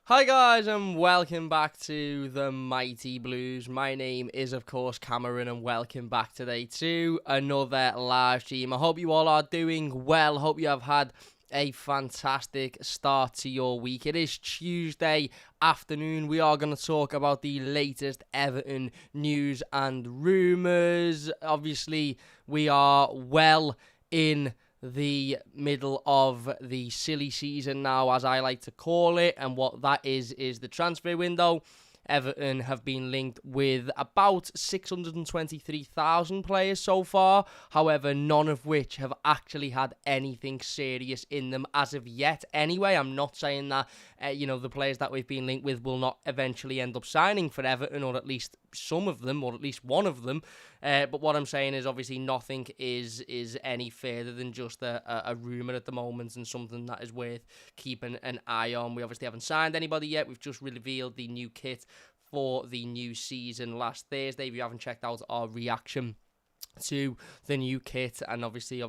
Hi guys and welcome back to the Mighty Blues. My name is of course Cameron and welcome back today to another live stream. I hope you all are doing well. Hope you have had a fantastic start to your week. It is Tuesday afternoon. We are going to talk about the latest Everton news and rumours. Obviously, we are well in the middle of the silly season now, as I like to call it, and what that is the transfer window. Everton have been linked with about 623,000 players so far, however, none of which have actually had anything serious in them as of yet. Anyway, I'm not saying that, the players that we've been linked with will not eventually end up signing for Everton, or at least some of them, or at least one of them. But what I'm saying is obviously nothing is any further than just a rumour at the moment and something that is worth keeping an eye on. We obviously haven't signed anybody yet. We've just revealed the new kit for the new season last Thursday. If you haven't checked out our reaction to the new kit and obviously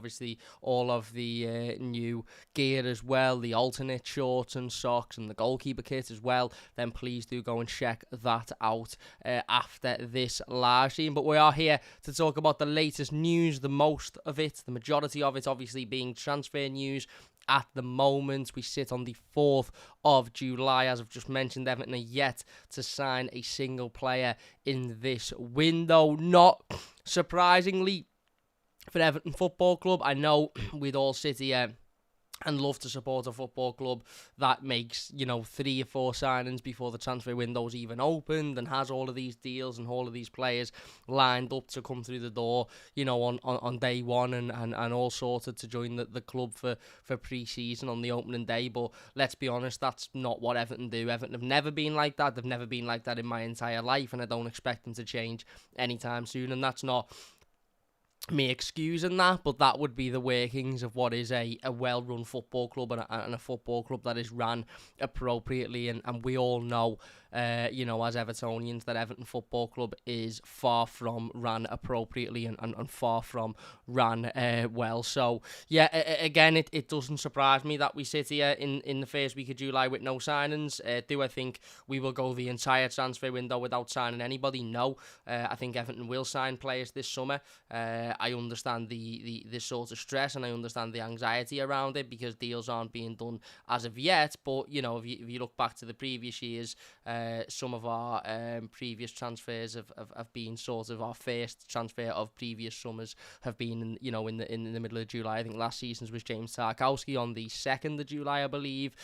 all of the new gear as well, the alternate shorts and socks and the goalkeeper kit as well, then please do go and check that out after this live stream. But we are here to talk about the latest news, the majority of it obviously being transfer news. At the moment, we sit on the 4th of July. As I've just mentioned, Everton are yet to sign a single player in this window. Not surprisingly for Everton Football Club. I know we'd all sit here and love to support a football club that makes, 3 or 4 signings before the transfer window's even opened and has all of these deals and all of these players lined up to come through the door, on day one and all sorted to join the club for pre-season on the opening day. But let's be honest, that's not what Everton do. Everton have never been like that. They've never been like that in my entire life, and I don't expect them to change anytime soon. And that's not me excusing that, but that would be the workings of what is a well-run football club and a football club that is ran appropriately, and we all know, as Evertonians, that Everton Football Club is far from ran appropriately and far from ran well. So, yeah, again, it doesn't surprise me that we sit here in the first week of July with no signings. Do I think we will go the entire transfer window without signing anybody? No. I think Everton will sign players this summer. I understand the sort of stress and I understand the anxiety around it because deals aren't being done as of yet. But, if you look back to the previous years, some of our previous transfers have been sort of our first transfer of previous summers have been, in the middle of July. I think last season's was James Tarkowski on the 2nd of July, I believe.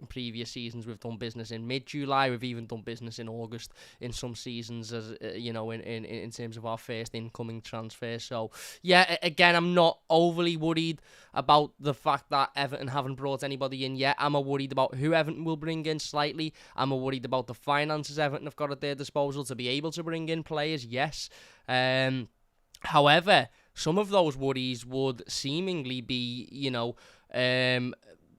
Previous seasons we've done business in mid-July. We've even done business in August in some seasons, as in terms of our first incoming transfer. So, yeah, again, I'm not overly worried about the fact that Everton haven't brought anybody in yet. I'm worried about who Everton will bring in slightly. I'm worried about the finances Everton have got at their disposal to be able to bring in players, yes. However, some of those worries would seemingly be,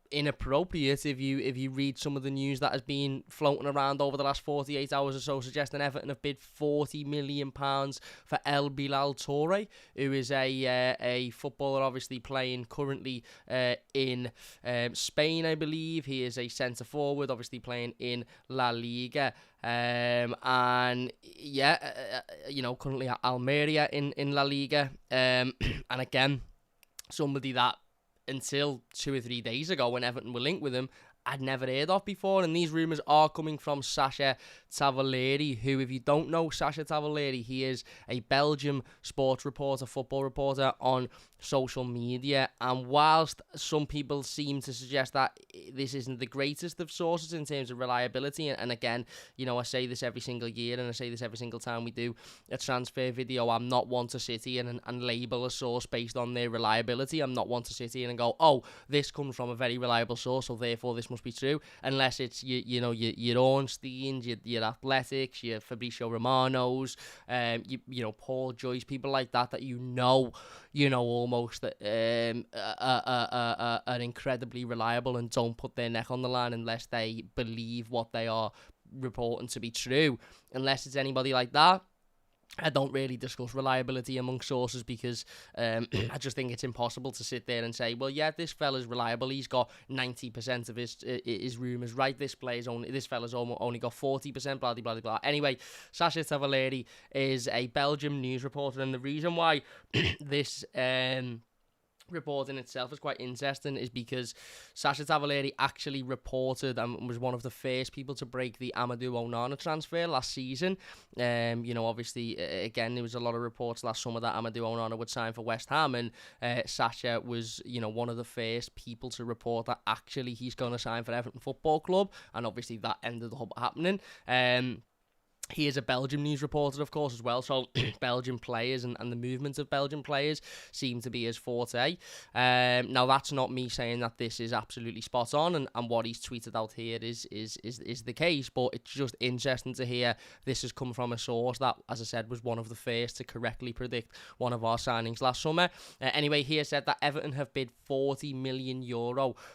inappropriate if you read some of the news that has been floating around over the last 48 hours or so, suggesting Everton have bid £40 million for Bilal Touré, who is a footballer obviously playing currently in Spain, I believe. He is a centre forward, obviously playing in La Liga. And yeah, currently at Almeria in La Liga. And again, somebody that until 2 or 3 days ago when Everton were linked with him, I'd never heard of before. And these rumours are coming from Sacha Tavoleri, who, if you don't know Sacha Tavoleri, he is a Belgium sports reporter, football reporter on social media. And whilst some people seem to suggest that this isn't the greatest of sources in terms of reliability, and again, I say this every single year and I say this every single time we do a transfer video, I'm not one to sit here and label a source based on their reliability. I'm not one to sit here and go, oh, this comes from a very reliable source, so therefore this must be true, unless it's your Ornsteins, your Athletics, your Fabrizio Romanos, Paul Joyce, people like that almost are incredibly reliable and don't put their neck on the line unless they believe what they are reporting to be true. Unless it's anybody like that, I don't really discuss reliability among sources because I just think it's impossible to sit there and say, well, yeah, this fella's reliable. He's got 90% of his rumours right. This fella's only got 40%. Blah blah blah blah. Anyway, Sasha Tavaleri is a Belgium news reporter, and the reason why this report in itself is quite interesting is because Sasha Tavaleri actually reported and was one of the first people to break the Amadou Onana transfer last season. Obviously, again, there was a lot of reports last summer that Amadou Onana would sign for West Ham, and Sasha was, one of the first people to report that actually he's going to sign for Everton Football Club, and obviously that ended up happening. He is a Belgium news reporter, of course, as well, so Belgian players and the movement of Belgian players seem to be his forte. Now, that's not me saying that this is absolutely spot on, and what he's tweeted out here is the case, but it's just interesting to hear this has come from a source that, as I said, was one of the first to correctly predict one of our signings last summer. Anyway, he has said that Everton have bid €40 million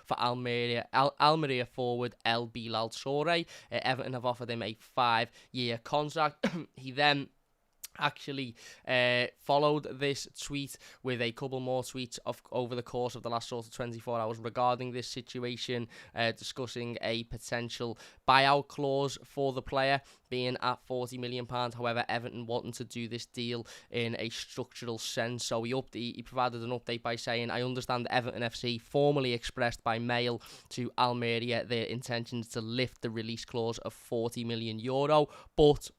for Almeria forward Bilal Touré. Everton have offered him a 5-year contract. He then actually followed this tweet with a couple more tweets over the course of the last sort of 24 hours regarding this situation, discussing a potential buyout clause for the player being at £40 million. However, Everton wanting to do this deal in a structural sense, so he provided an update by saying, I understand that Everton FC formally expressed by mail to Almeria their intentions to lift the release clause of €40 million, but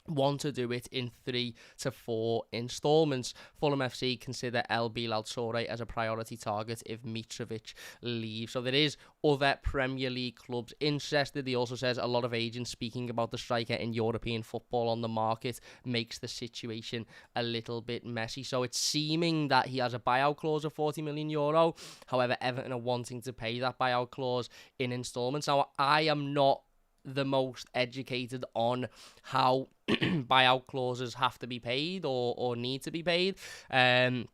want to do it in 3 to 4 instalments. Fulham FC consider Bilal Touré as a priority target if Mitrovic leaves. So there is other Premier League clubs interested. He also says a lot of agents speaking about the striker in European football on the market makes the situation a little bit messy. So it's seeming that he has a buyout clause of €40 million. However, Everton are wanting to pay that buyout clause in instalments. Now, I am not the most educated on how buyout clauses have to be paid or need to be paid. I've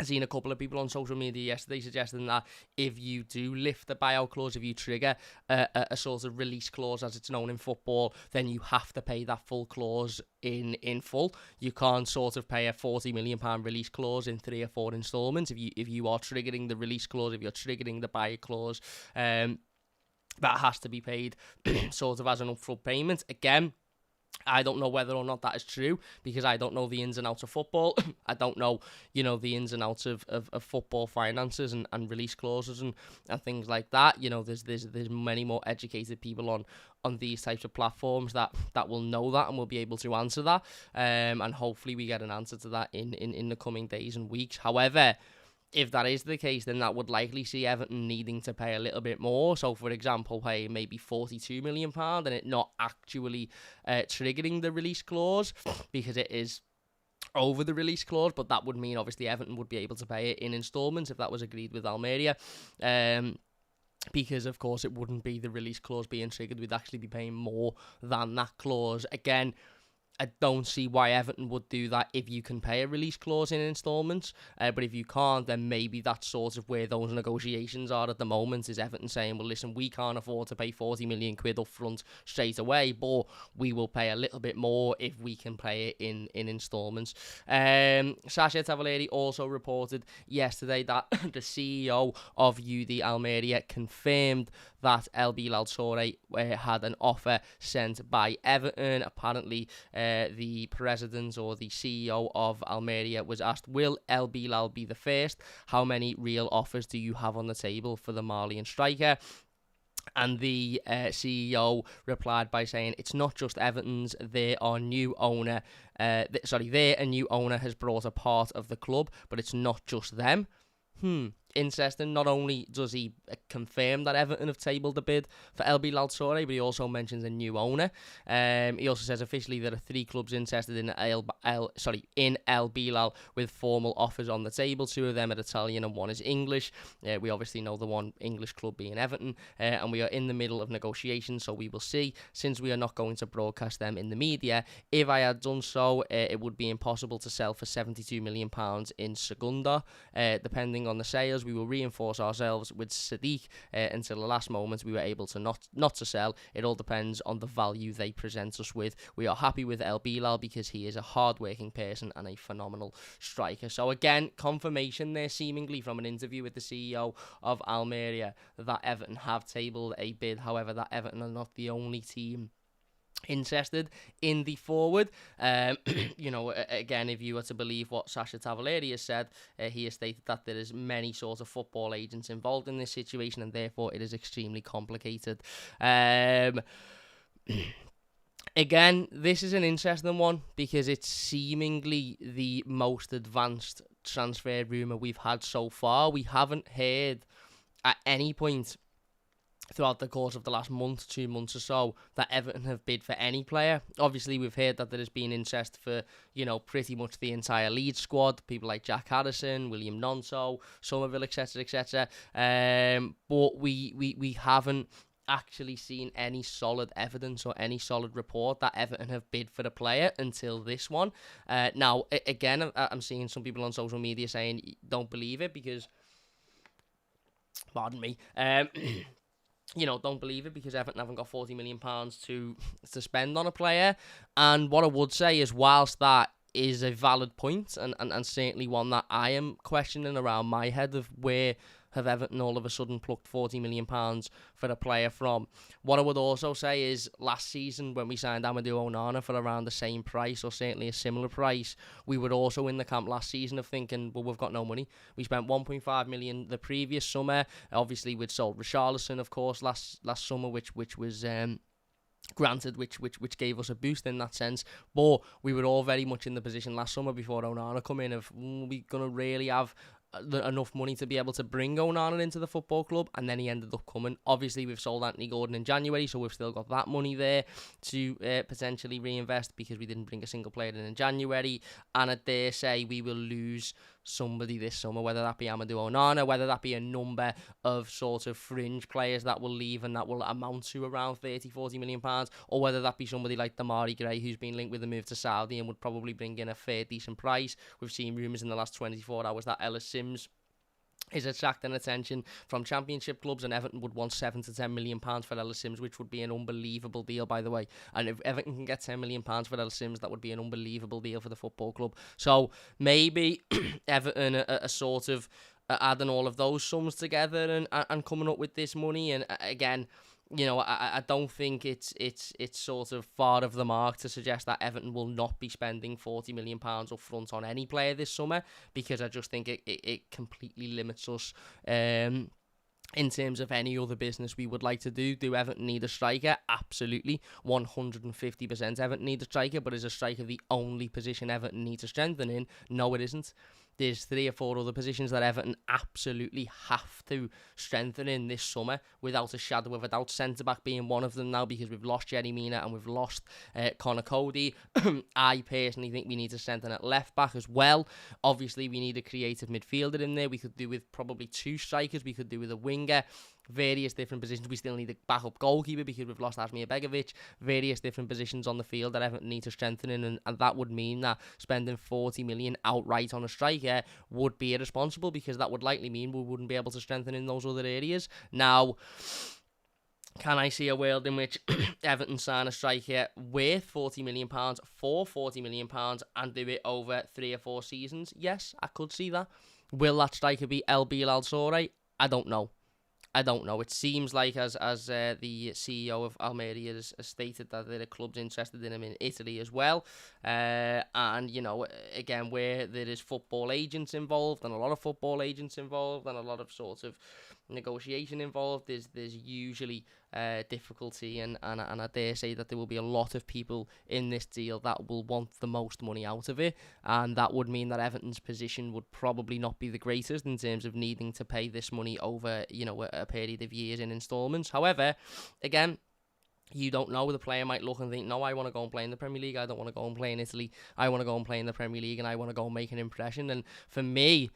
seen a couple of people on social media yesterday suggesting that if you do lift the buyout clause, if you trigger a sort of release clause as it's known in football, then you have to pay that full clause in full. You can't sort of pay a £40 million release clause in 3 or 4 instalments. If you are triggering the release clause, if you're triggering the buyout clause, that has to be paid sort of as an upfront payment. Again, I don't know whether or not that is true because I don't know the ins and outs of football. I don't know, the ins and outs of football finances and release clauses and things like that. There's many more educated people on these types of platforms that will know that and will be able to answer that. And hopefully we get an answer to that in the coming days and weeks. However, if that is the case, then that would likely see Everton needing to pay a little bit more. So, for example, pay maybe £42 million and it not actually triggering the release clause because it is over the release clause. But that would mean, obviously, Everton would be able to pay it in instalments if that was agreed with Almeria. Because, of course, it wouldn't be the release clause being triggered. We'd actually be paying more than that clause. Again, I don't see why Everton would do that if you can pay a release clause in instalments. But if you can't, then maybe that's sort of where those negotiations are at the moment, is Everton saying, well, listen, we can't afford to pay £40 million up front straight away, but we will pay a little bit more if we can pay it in instalments. Sasha Tavaleri also reported yesterday that the CEO of UD Almeria confirmed that Bilal Touré had an offer sent by Everton. Apparently, the president or the CEO of Almeria was asked, will Bilal be the first? How many real offers do you have on the table for the Malian striker? And the CEO replied by saying, it's not just Everton's, their new owner has brought a part of the club, but it's not just them. Interesting. Not only does he confirm that Everton have tabled the bid for Bilal Touré, but he also mentions a new owner. He also says officially there are 3 clubs interested in Bilal with formal offers on the table. 2 of them are Italian and 1 is English. We obviously know the one English club being Everton, and we are in the middle of negotiations, so we will see. Since we are not going to broadcast them in the media, if I had done so, it would be impossible to sell for £72 million in Segunda, depending on the sales. midfielders. We will reinforce ourselves with Sadiq until the last moment. We were able to not to sell. It all depends on the value they present us with. We are happy with El Bilal because he is a hard-working person and a phenomenal striker. So again, confirmation there seemingly from an interview with the CEO of Almeria that Everton have tabled a bid. However, that Everton are not the only team interested in the forward. Again, if you were to believe what Sasha Tavaleri has said, he has stated that there is many sort of football agents involved in this situation, and therefore it is extremely complicated. Again, this is an interesting one because it's seemingly the most advanced transfer rumour we've had so far. We haven't heard at any point throughout the course of the last month, 2 months or so, that Everton have bid for any player. Obviously, we've heard that there has been interest for, pretty much the entire Leeds squad, people like Jack Harrison, William Nonso, Somerville, etc., etc. But we haven't actually seen any solid evidence or any solid report that Everton have bid for the player until this one. Now, again, I'm seeing some people on social media saying, don't believe it because, pardon me, don't believe it because Everton haven't got £40 million to spend on a player. And what I would say is, whilst that is a valid point and certainly one that I am questioning around my head of where have Everton all of a sudden plucked £40 million for a player from. What I would also say is last season when we signed Amadou Onana for around the same price or certainly a similar price, we were also in the camp last season of thinking, well, we've got no money. We spent £1.5 million the previous summer. Obviously, we'd sold Richarlison, of course, last summer, which was granted, which gave us a boost in that sense, but we were all very much in the position last summer before Onana come in of, we going to really have enough money to be able to bring Onana into the football club, and then he ended up coming. Obviously, we've sold Anthony Gordon in January, so we've still got that money there to potentially reinvest because we didn't bring a single player in January, and I dare say we will lose somebody this summer, whether that be Amadou Onana, whether that be a number of sort of fringe players that will leave and that will amount to around 30-40 million pounds, or whether that be somebody like Damari Gray who's been linked with a move to Saudi and would probably bring in a fair decent price. We've seen rumours in the last 24 hours that Ellis Sims is attracting attention from championship clubs, and Everton would want £7 to £10 million for Ellis Sims, which would be an unbelievable deal, by the way. And if Everton can get £10 million for Ellis Sims, that would be an unbelievable deal for the football club. So maybe Everton are sort of adding all of those sums together and coming up with this money. And again, I don't think it's sort of far of the mark to suggest that Everton will not be spending £40 million up front on any player this summer, because I just think it completely limits us in terms of any other business we would like to do. Do Everton need a striker? Absolutely. 150% Everton need a striker, but is a striker the only position Everton need to strengthen in? No, it isn't. There's 3 or 4 other positions that Everton absolutely have to strengthen in this summer, without a shadow of a doubt. Centre-back being one of them now, because we've lost Jerry Mina and we've lost Connor Cody. I personally think we need to strengthen at left-back as well. Obviously, we need a creative midfielder in there. We could do with probably 2 strikers. We could do with a winger. Various different positions. We still need a backup goalkeeper because we've lost Asmir Begovic. Various different positions on the field that Everton need to strengthen in, and that would mean that spending 40 million outright on a striker would be irresponsible, because that would likely mean we wouldn't be able to strengthen in those other areas. Now, can I see a world in which Everton sign a striker worth £40 million for £40 million and do it over 3 or 4 seasons? Yes, I could see that. Will that striker be El Bilal Touré? I don't know. It seems like, as the CEO of Almeria has stated, that there are clubs interested in him in Italy as well. And, again, where there is football agents involved, and a lot of football agents involved, and a lot of sort of negotiation involved, there's usually difficulty, and I dare say that there will be a lot of people in this deal that will want the most money out of it, and that would mean that Everton's position would probably not be the greatest in terms of needing to pay this money over, a period of years in instalments. However, again, you don't know. The player might look and think, no, I want to go and play in the Premier League. I don't want to go and play in Italy. I want to go and play in the Premier League, and I want to go and make an impression. And for me,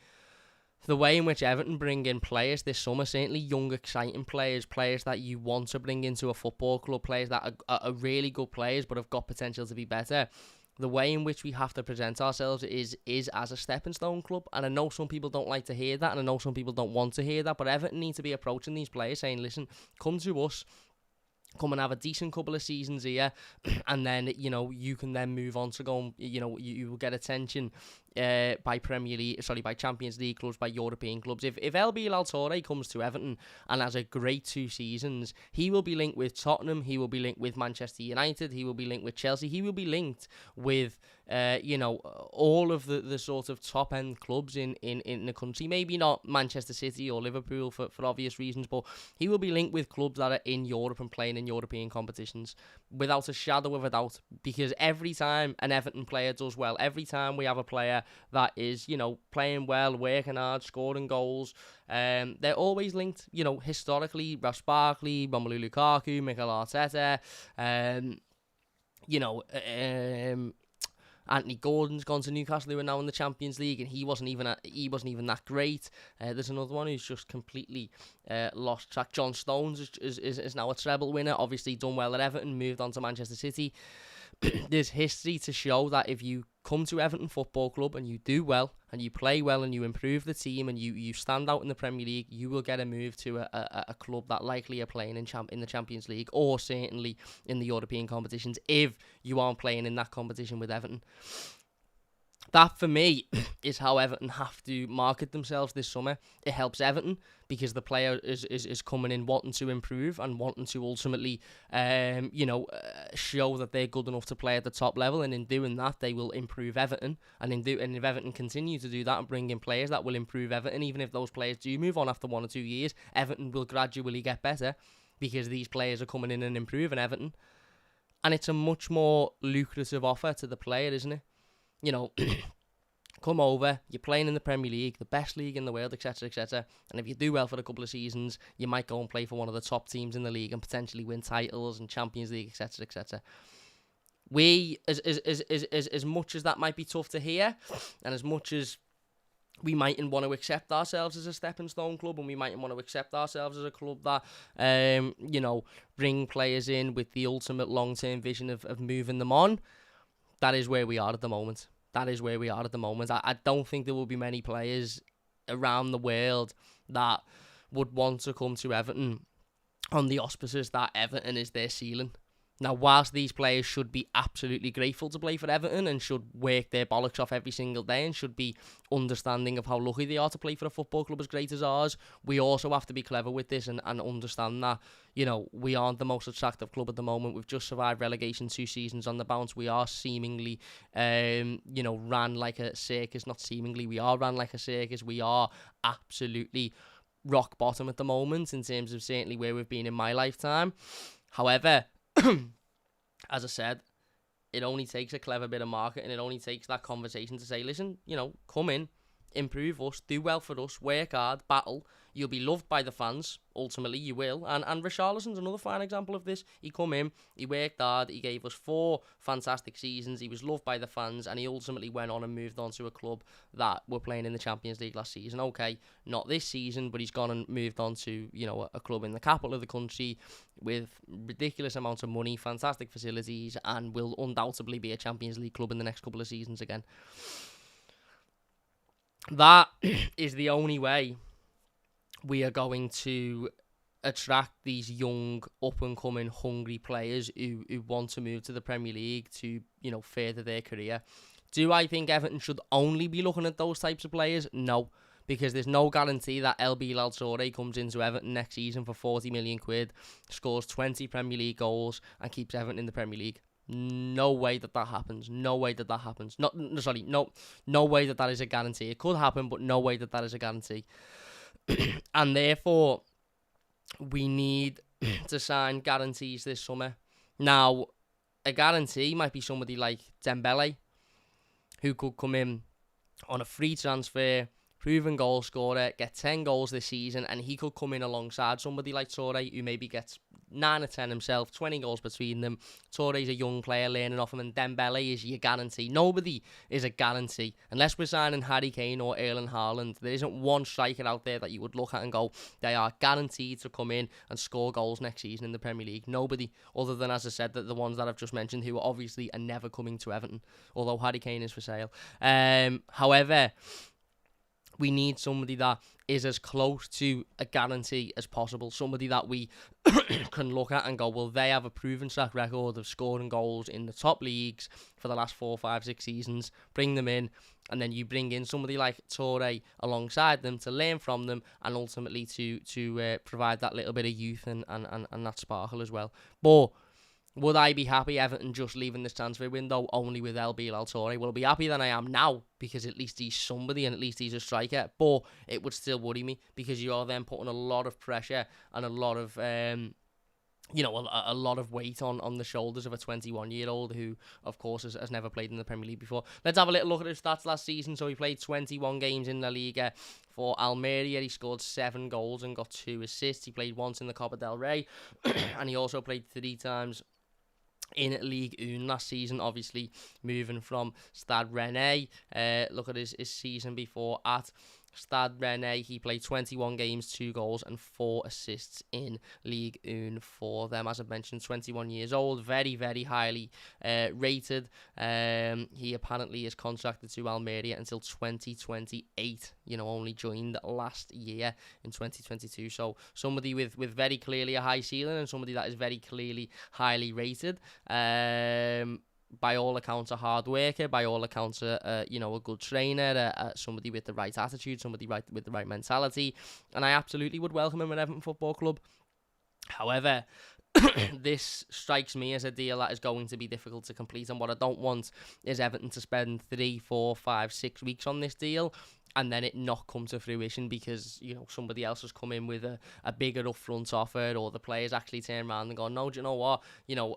the way in which Everton bring in players this summer, certainly young, exciting players that you want to bring into a football club, players that are really good players but have got potential to be better, the way in which we have to present ourselves is as a stepping stone club. And I know some people don't like to hear that, and I know some people don't want to hear that, but Everton need to be approaching these players saying, listen, come to us, come and have a decent couple of seasons here, and then, you know, you can then move on to go and, you know, you will get attention by Champions League clubs, by European clubs. If Bilal Touré comes to Everton and has a great 2 seasons, he will be linked with Tottenham, he will be linked with Manchester United, he will be linked with Chelsea, he will be linked with all of the sort of top end clubs in the country. Maybe not Manchester City or Liverpool for obvious reasons, but he will be linked with clubs that are in Europe and playing in European competitions without a shadow of a doubt. Because every time an Everton player does well, every time we have a player that is, you know, playing well, working hard, scoring goals, they're always linked, you know, historically. Ross Barkley, Romelu Lukaku, Mikel Arteta, Anthony Gordon's gone to Newcastle, who are now in the Champions League, and he wasn't even that great. There's another one who's just completely lost track. John Stones is now a treble winner, obviously done well at Everton, moved on to Manchester City. There's history to show that if you come to Everton Football Club and you do well and you play well and you improve the team and you stand out in the Premier League, you will get a move to a club that likely are playing in the Champions League, or certainly in the European competitions, if you aren't playing in that competition with Everton. That, for me, is how Everton have to market themselves this summer. It helps Everton because the player is coming in wanting to improve and wanting to ultimately, show that they're good enough to play at the top level. And in doing that, they will improve Everton. And if Everton continue to do that and bring in players that will improve Everton, even if those players do move on after 1 or 2 years, Everton will gradually get better because these players are coming in and improving Everton. And it's a much more lucrative offer to the player, isn't it? You know, come over, you're playing in the Premier League, the best league in the world, etc., etc. And if you do well for a couple of seasons, you might go and play for one of the top teams in the league and potentially win titles and Champions League, etc., etc. We, as much as that might be tough to hear, and as much as we mightn't want to accept ourselves as a stepping stone club, and we mightn't want to accept ourselves as a club that, bring players in with the ultimate long-term vision of moving them on, that is where we are at the moment. I don't think there will be many players around the world that would want to come to Everton on the auspices that Everton is their ceiling. Now, whilst these players should be absolutely grateful to play for Everton and should work their bollocks off every single day and should be understanding of how lucky they are to play for a football club as great as ours, we also have to be clever with this and understand that, you know, we aren't the most attractive club at the moment. We've just survived relegation 2 seasons on the bounce. We are seemingly, ran like a circus. Not seemingly, we are ran like a circus. We are absolutely rock bottom at the moment in terms of certainly where we've been in my lifetime. However, as I said, it only takes a clever bit of marketing. It only takes that conversation to say, listen, you know, come in, improve us, do well for us, work hard, battle. You'll be loved by the fans. Ultimately, you will. And Richarlison's another fine example of this. He come in, he worked hard, he gave us 4 fantastic seasons, he was loved by the fans, and he ultimately went on and moved on to a club that were playing in the Champions League last season. Okay, not this season, but he's gone and moved on to, you know, a club in the capital of the country with ridiculous amounts of money, fantastic facilities, and will undoubtedly be a Champions League club in the next couple of seasons again. That is the only way we are going to attract these young, up-and-coming, hungry players who want to move to the Premier League to, you know, further their career. Do I think Everton should only be looking at those types of players? No, because there's no guarantee that Bilal Touré comes into Everton next season for 40 million quid, scores 20 Premier League goals, and keeps Everton in the Premier League. No way that happens. No way that happens. No way that is a guarantee. It could happen, but no way that is a guarantee. And therefore, we need to sign guarantees this summer. Now, a guarantee might be somebody like Dembele, who could come in on a free transfer, proven goal scorer, get 10 goals this season, and he could come in alongside somebody like Touré, who maybe gets 9 or 10 himself, 20 goals between them. Touré's a young player learning off him, and Dembele is your guarantee. Nobody is a guarantee. Unless we're signing Harry Kane or Erling Haaland, there isn't one striker out there that you would look at and go, they are guaranteed to come in and score goals next season in the Premier League. Nobody, other than, as I said, the ones that I've just mentioned, who obviously are never coming to Everton, although Harry Kane is for sale. However, we need somebody that is as close to a guarantee as possible. Somebody that we can look at and go, well, they have a proven track record of scoring goals in the top leagues for the last 4, 5, 6 seasons. Bring them in, and then you bring in somebody like Touré alongside them to learn from them, and ultimately to provide that little bit of youth and that sparkle as well. But would I be happy Everton just leaving this transfer window only with Bilal Touré? Well, I'll be happier than I am now, because at least he's somebody and at least he's a striker. But it would still worry me, because you are then putting a lot of pressure and a lot of a lot of weight on the shoulders of a 21-year-old who, of course, has never played in the Premier League before. Let's have a little look at his stats last season. So he played 21 games in La Liga for Almeria. He scored 7 goals and got 2 assists. He played once in the Copa del Rey, and he also played 3 times in Ligue 1 last season, obviously moving from Stade Rennais. Look at his season before at Stade Rennais. He played 21 games, 2 goals and 4 assists in Ligue 1 for them. As I mentioned, 21 years old, very, very highly rated. He apparently is contracted to Almeria until 2028. Only joined last year in 2022. So somebody with very clearly a high ceiling, and somebody that is very clearly highly rated. By all accounts, a hard worker. By all accounts, a good trainer. Somebody with the right attitude. Somebody with the right mentality. And I absolutely would welcome him at Everton Football Club. However, this strikes me as a deal that is going to be difficult to complete. And what I don't want is Everton to spend 3, 4, 5, 6 weeks on this deal and then it not come to fruition because, somebody else has come in with a bigger upfront offer, or the players actually turn around and go, no, do you know what?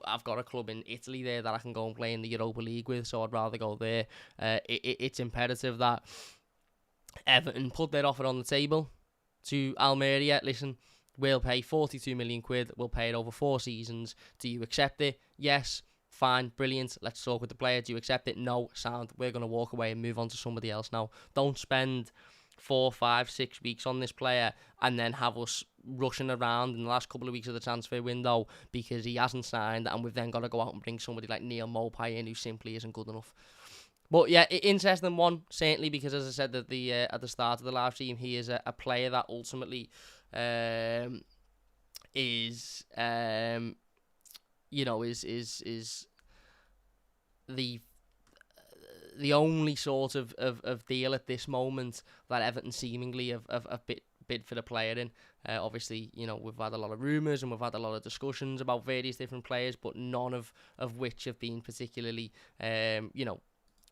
I've got a club in Italy there that I can go and play in the Europa League with, so I'd rather go there. It's imperative that Everton put their offer on the table to Almeria. Listen, we'll pay 42 million quid. We'll pay it over 4 seasons. Do you accept it? Yes. Fine, brilliant. Let's talk with the player. Do you accept it? No, sound. We're going to walk away and move on to somebody else now. Don't spend 4, 5, 6 weeks on this player and then have us rushing around in the last couple of weeks of the transfer window because he hasn't signed, and we've then got to go out and bring somebody like Neil Maupay in who simply isn't good enough. But yeah, interesting one, certainly, because as I said at the start of the live stream, he is a player that ultimately is the only sort of deal at this moment that Everton seemingly have bid for the player in. Obviously, we've had a lot of rumours and we've had a lot of discussions about various different players, but none of which have been particularly,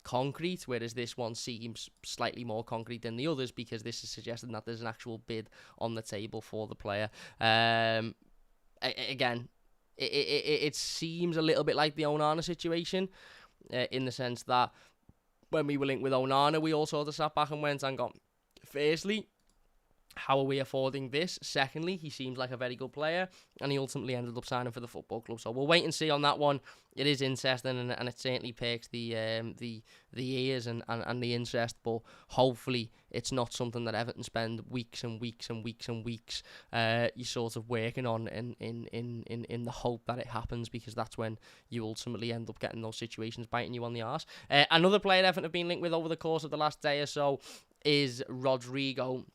concrete, whereas this one seems slightly more concrete than the others because this is suggesting that there's an actual bid on the table for the player. Again, it seems a little bit like the Onana situation, in the sense that when we were linked with Onana, we all sort of sat back and went and gone, firstly, how are we affording this? Secondly, he seems like a very good player, and he ultimately ended up signing for the football club. So we'll wait and see on that one. It is interesting, and it certainly perks the ears and the interest. But hopefully, it's not something that Everton spend weeks and weeks and weeks and weeks you sort of working on in the hope that it happens, because that's when you ultimately end up getting those situations biting you on the arse. Another player Everton have been linked with over the course of the last day or so is RODRIGO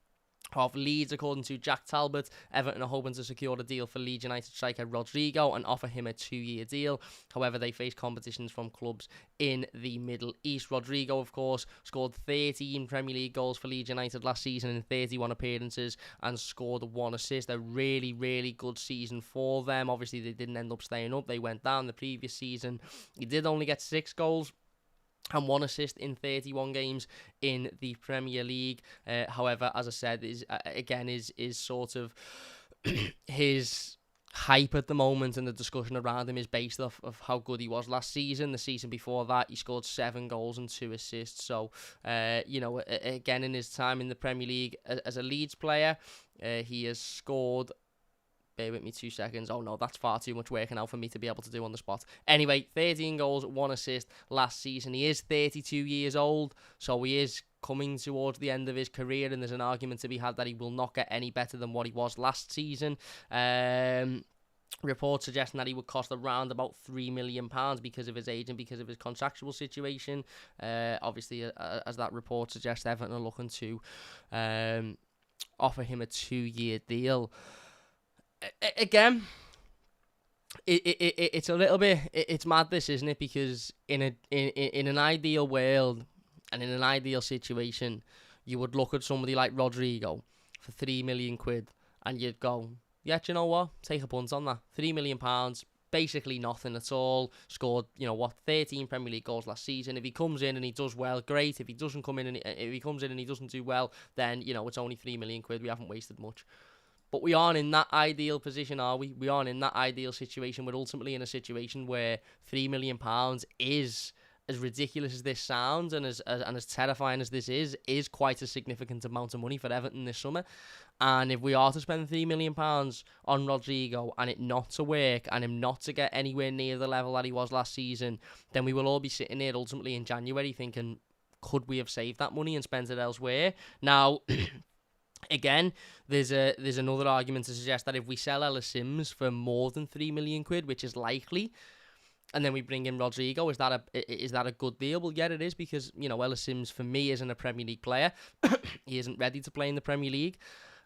of Leeds. According to Jack Talbot, Everton are hoping to secure a deal for Leeds United striker RODRIGO and offer him a 2-year deal. However, they face competitions from clubs in the Middle East. RODRIGO, of course, scored 13 Premier League goals for Leeds United last season in 31 appearances and scored 1 assist. A really, really good season for them. Obviously, they didn't end up staying up. They went down the previous season. He did only get 6 goals and 1 assist in 31 games in the Premier League. However, as I said, is sort of his hype at the moment, and the discussion around him is based off of how good he was last season. The season before that, he scored 7 goals and 2 assists. So, again, in his time in the Premier League as a Leeds player, he has scored, bear with me 2 seconds. Oh no, that's far too much working out for me to be able to do on the spot. Anyway, 13 goals, 1 assist last season. He is 32 years old, so he is coming towards the end of his career, and there's an argument to be had that he will not get any better than what he was last season. Reports suggesting that he would cost around about £3 million because of his age and because of his contractual situation. Obviously, as that report suggests, Everton are looking to offer him a 2-year deal. Again, it's a little bit, it's madness, isn't it? Because in an ideal world and in an ideal situation, you would look at somebody like Rodrigo for £3 million and you'd go, yeah, do you know what? Take a punt on that. £3 million, basically nothing at all. Scored, 13 Premier League goals last season. If he comes in and he does well, great. If he doesn't come in and if he comes in and he doesn't do well, then it's only £3 million. We haven't wasted much. But we aren't in that ideal position, are we? We aren't in that ideal situation. We're ultimately in a situation where £3 million is, as ridiculous as this sounds and as terrifying as this is quite a significant amount of money for Everton this summer. And if we are to spend £3 million on Rodrigo and it not to work and him not to get anywhere near the level that he was last season, then we will all be sitting here ultimately in January thinking, could we have saved that money and spent it elsewhere? Now, again, there's another argument to suggest that if we sell Ellis Sims for more than £3 million, which is likely, and then we bring in Rodrigo, is that a good deal? Well, yeah, it is, because Ellis Sims for me isn't a Premier League player. He isn't ready to play in the Premier League.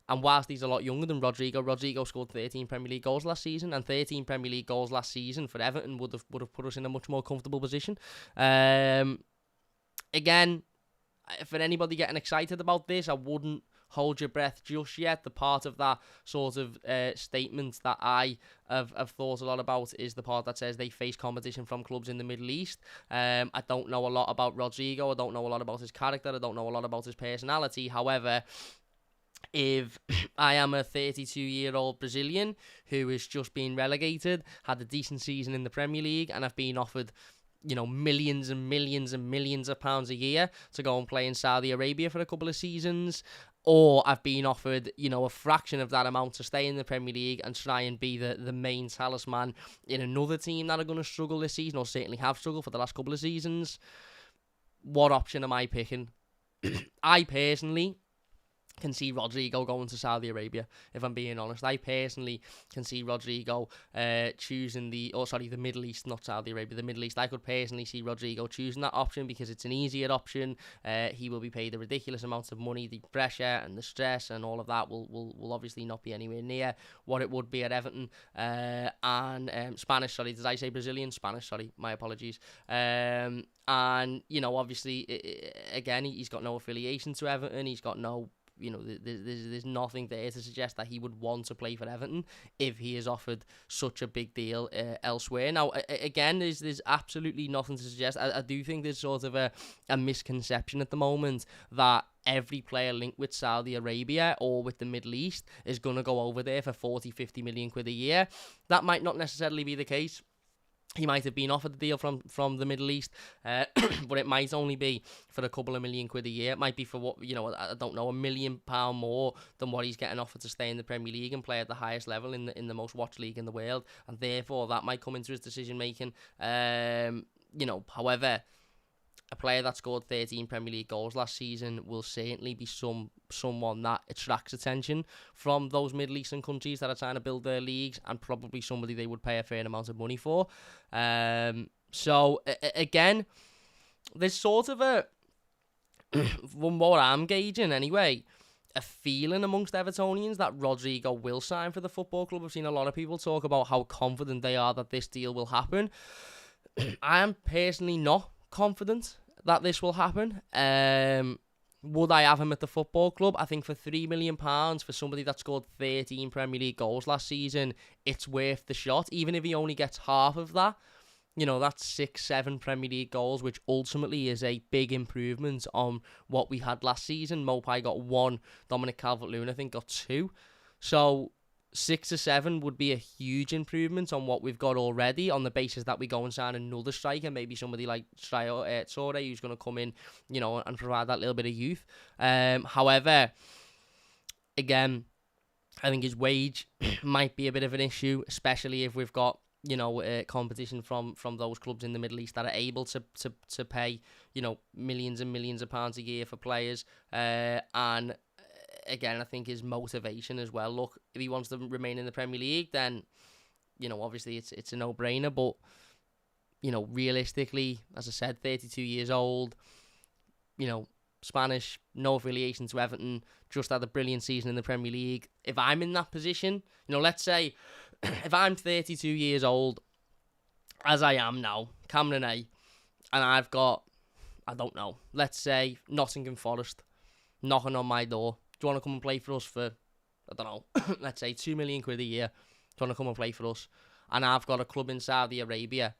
And whilst he's a lot younger than Rodrigo scored 13 Premier League goals last season, and 13 Premier League goals last season for Everton would have put us in a much more comfortable position. Again, for anybody getting excited about this, I wouldn't hold your breath just yet. The part of that sort of statement that I have thought a lot about is the part that says they face competition from clubs in the Middle East. I don't know a lot about Rodrigo. I don't know a lot about his character. I don't know a lot about his personality. However, if I am a 32-year-old Brazilian who has just been relegated, had a decent season in the Premier League, and I've been offered millions and millions and millions of pounds a year to go and play in Saudi Arabia for a couple of seasons, or I've been offered, a fraction of that amount to stay in the Premier League and try and be the main talisman in another team that are going to struggle this season, or certainly have struggled for the last couple of seasons, what option am I picking? I personally can see Rodrigo going to Saudi Arabia, if I'm being honest. I personally can see Rodrigo choosing the Middle East, not Saudi Arabia, the Middle East. I could personally see Rodrigo choosing that option because it's an easier option. He will be paid a ridiculous amount of money. The pressure and the stress and all of that will obviously not be anywhere near what it would be at Everton. Spanish, sorry, did I say Brazilian? Spanish, sorry, my apologies. And, obviously, again, he's got no affiliation to Everton. He's got no... there's nothing there to suggest that he would want to play for Everton if he is offered such a big deal elsewhere. Now, again, there's absolutely nothing to suggest. I do think there's sort of a misconception at the moment that every player linked with Saudi Arabia or with the Middle East is going to go over there for 40-50 million quid a year. That might not necessarily be the case. He might have been offered the deal from the Middle East, but it might only be for a couple of million quid a year. It might be for what, I don't know, £1 million more than what he's getting offered to stay in the Premier League and play at the highest level in the most watched league in the world, and therefore that might come into his decision making. However, a player that scored 13 Premier League goals last season will certainly be someone that attracts attention from those Middle Eastern countries that are trying to build their leagues, and probably somebody they would pay a fair amount of money for. So again, there's sort of from what I'm gauging anyway, a feeling amongst Evertonians that Rodrigo will sign for the football club. I've seen a lot of people talk about how confident they are that this deal will happen. I am personally not confident that this will happen. Would I have him at the football club? I think for £3 million for somebody that scored 13 Premier League goals last season, it's worth the shot. Even if he only gets half of that, that's 6-7 Premier League goals, which ultimately is a big improvement on what we had last season. Mopai got 1, Dominic Calvert-Lewin I think got 2. So 6 or 7 would be a huge improvement on what we've got already, on the basis that we go and sign another striker, maybe somebody like Touré, who's going to come in, and provide that little bit of youth. However, again, I think his wage might be a bit of an issue, especially if we've got, competition from those clubs in the Middle East that are able to pay, millions and millions of pounds a year for players. And again, I think his motivation as well. Look, if he wants to remain in the Premier League, then, obviously it's a no-brainer. But, realistically, as I said, 32 years old, Spanish, no affiliation to Everton, just had a brilliant season in the Premier League. If I'm in that position, let's say if I'm 32 years old, as I am now, Cameron A, and I've got, I don't know, let's say Nottingham Forest knocking on my door. Do you want to come and play for us for, I don't know, let's say £2 million a year? Do you want to come and play for us? And I've got a club in Saudi Arabia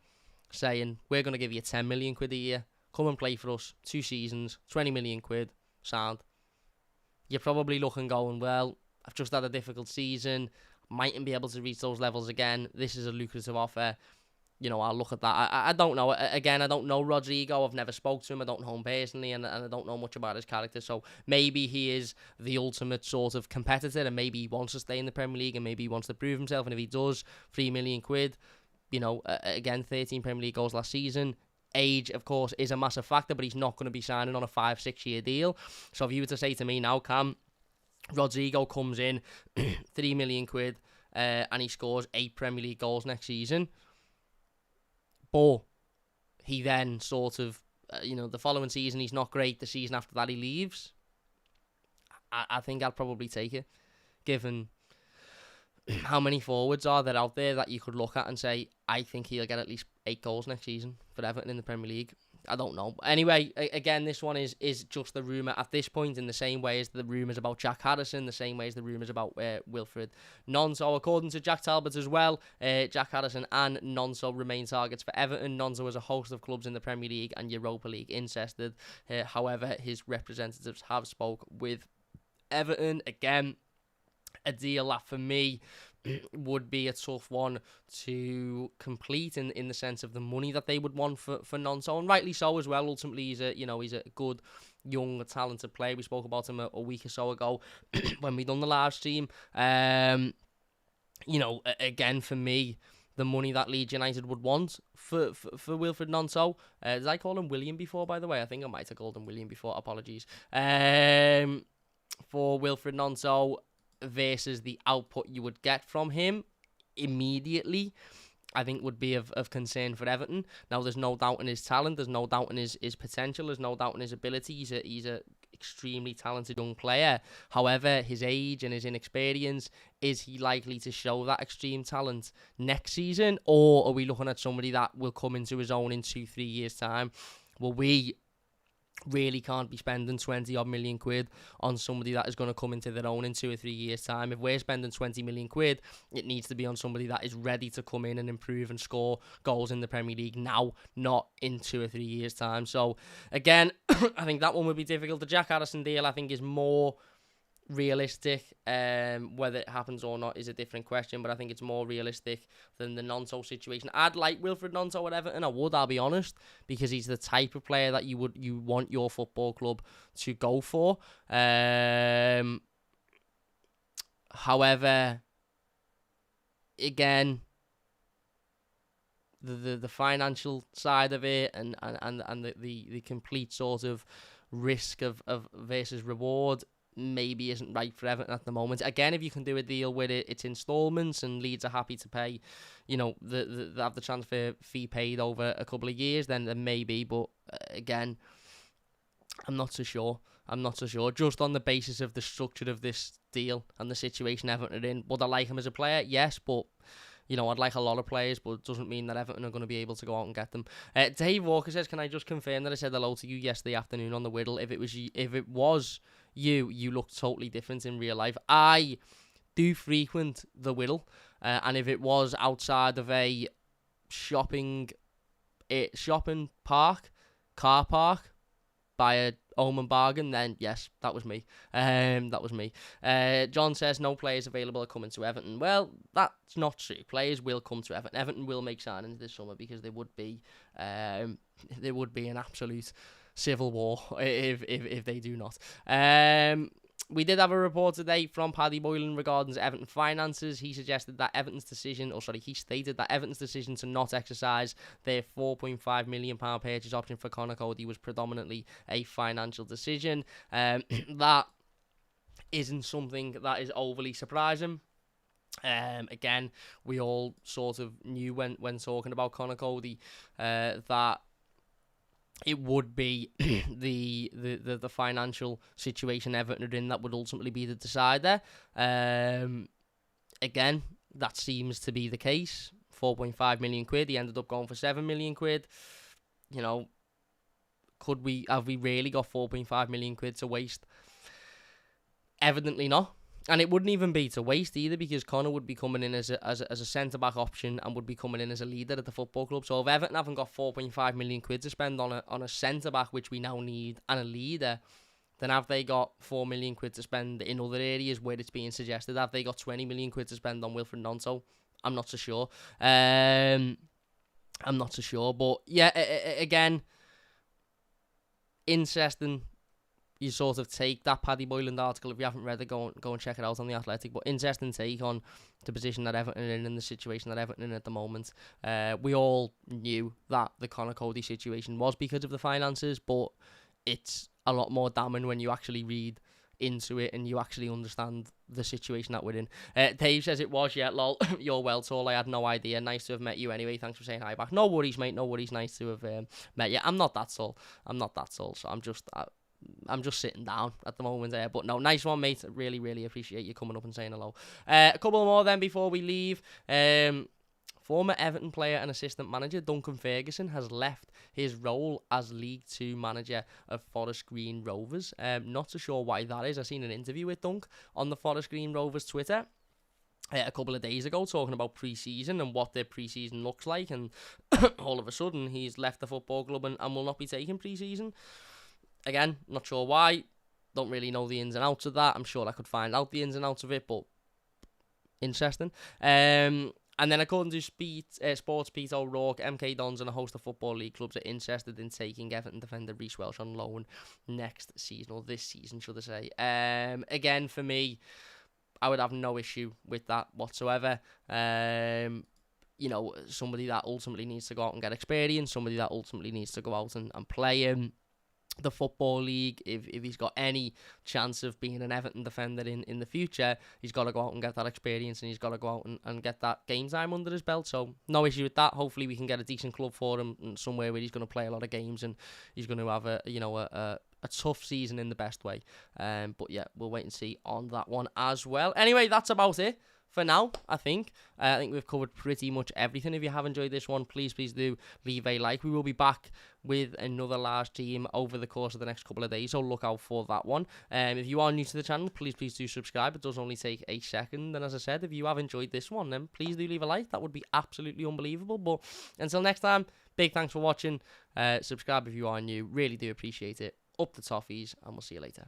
saying, we're going to give you £10 million a year. Come and play for us, 2 seasons, £20 million, sound. You're probably looking going, well, I've just had a difficult season, mightn't be able to reach those levels again. This is a lucrative offer. I'll look at that. I don't know. Again, I don't know Rodrigo. I've never spoke to him. I don't know him personally, and I don't know much about his character. So maybe he is the ultimate sort of competitor, and maybe he wants to stay in the Premier League, and maybe he wants to prove himself. And if he does, £3 million, again, 13 Premier League goals last season. Age, of course, is a massive factor, but he's not going to be signing on a 5-6 year deal. So if you were to say to me now, Cam, Rodrigo comes in, £3 million, and he scores 8 Premier League goals next season, but he then sort of, the following season he's not great, the season after that he leaves, I think I'd probably take it, given how many forwards are there out there that you could look at and say, I think he'll get at least 8 goals next season for Everton in the Premier League. I don't know. Anyway, again, this one is just the rumour at this point, in the same way as the rumours about Jack Harrison, the same way as the rumours about Wilfred Nonso. According to Jack Talbot as well, Jack Harrison and Nonso remain targets for Everton. Nonso has a host of clubs in the Premier League and Europa League interested. However, his representatives have spoke with Everton. Again, a deal that for me would be a tough one to complete in the sense of the money that they would want for Nonso, and rightly so as well. Ultimately, he's a good, young, talented player. We spoke about him a week or so ago when we done the live stream. Again, for me, the money that Leeds United would want for Wilfred Nonso. Did I call him William before, by the way? I think I might have called him William before. Apologies. For Wilfred Nonso versus the output you would get from him immediately, I think would be of concern for Everton. Now, there's no doubt in his talent, there's no doubt in his potential, there's no doubt in his ability. He's a extremely talented young player. However, his age and his inexperience, is he likely to show that extreme talent next season, or are we looking at somebody that will come into his own in 2-3 years' time? Well, we really can't be spending 20 odd million quid on somebody that is going to come into their own in 2 or 3 years' time. If we're spending 20 million quid, it needs to be on somebody that is ready to come in and improve and score goals in the Premier League now, not in 2 or 3 years' time. So again, I think that one would be difficult. The Jack Harrison deal, I think, is more realistic. Whether it happens or not is a different question, but I think it's more realistic than the Nonso situation. I'd like Wilfred Nonso at Everton, I'll be honest, because he's the type of player that you want your football club to go for. However, again, the financial side of it and the complete sort of risk of versus reward maybe isn't right for Everton at the moment. Again, if you can do a deal with it's installments and Leeds are happy to pay, have the transfer fee paid over a couple of years, then maybe. But again, I'm not so sure. Just on the basis of the structure of this deal and the situation Everton are in, would I like him as a player? Yes, but I'd like a lot of players, but it doesn't mean that Everton are going to be able to go out and get them. Dave Walker says, can I just confirm that I said hello to you yesterday afternoon on the Whittle? If it was you looked totally different in real life. I do frequent the Whittle, and if it was outside of a shopping car park by a Home and Bargain, then yes, that was me. John says no players available are coming to Everton. Well, that's not true. Players will come to Everton. Everton will make signings this summer, because there would be an absolute civil war if they do not. We did have a report today from Paddy Boylan regarding Everton finances. He suggested that he stated that Everton's decision to not exercise their £4.5 million purchase option for Conor Cody was predominantly a financial decision. That isn't something that is overly surprising. Again, we all sort of knew when talking about Conor Cody that it would be the financial situation Everton are in that would ultimately be the decider. Again, that seems to be the case. 4.5 million quid. He ended up going for 7 million quid. You know, have we really got 4.5 million quid to waste? Evidently not. And it wouldn't even be to waste either, because Conor would be coming in as a centre-back option and would be coming in as a leader at the football club. So if Everton haven't got 4.5 million quid to spend on a centre-back, which we now need, and a leader, then have they got 4 million quid to spend in other areas where it's being suggested? Have they got 20 million quid to spend on Wilfred Gnonto? I'm not so sure. But yeah, again, interesting. You sort of take that Paddy Boylan article. If you haven't read it, go and check it out on The Athletic. But interesting take on the position that Everton are in and the situation that Everton are in at the moment. We all knew that the Conor Cody situation was because of the finances, but it's a lot more damning when you actually read into it and you actually understand the situation that we're in. Dave says it was, yeah, lol. You're well tall. I had no idea. Nice to have met you anyway. Thanks for saying hi back. No worries, mate. No worries. Nice to have met you. I'm not that tall. So I'm just sitting down at the moment there. But no, nice one, mate. Really, really appreciate you coming up and saying hello. A couple more then before we leave. Former Everton player and assistant manager Duncan Ferguson has left his role as League 2 manager of Forest Green Rovers. Not so sure why that is. I seen an interview with Dunk on the Forest Green Rovers Twitter a couple of days ago, talking about pre-season and what their pre-season looks like, and all of a sudden he's left the football club and will not be taking pre-season. Again, not sure why. Don't really know the ins and outs of that. I'm sure I could find out the ins and outs of it, but interesting. And then according to Sports Pete O'Rourke, MK Dons and a host of Football League clubs are interested in taking Everton defender Reece Welsh on loan next season, or this season, should I say. Again, for me, I would have no issue with that whatsoever. You know, somebody that ultimately needs to go out and get experience, somebody that ultimately needs to go out and play in the Football League. If he's got any chance of being an Everton defender in the future, he's got to go out and get that experience, and he's got to go out and get that game time under his belt. So no issue with that. Hopefully we can get a decent club for him, somewhere where he's going to play a lot of games and he's going to have a tough season in the best way. But yeah, we'll wait and see on that one as well. Anyway, that's about it for now, I think. I think we've covered pretty much everything. If you have enjoyed this one, please do leave a like. We will be back with another large team over the course of the next couple of days, so look out for that one. If you are new to the channel, please do subscribe. It does only take a second. And as I said, if you have enjoyed this one, then please do leave a like. That would be absolutely unbelievable. But until next time, big thanks for watching. Subscribe if you are new. Really do appreciate it. Up the Toffees, and we'll see you later.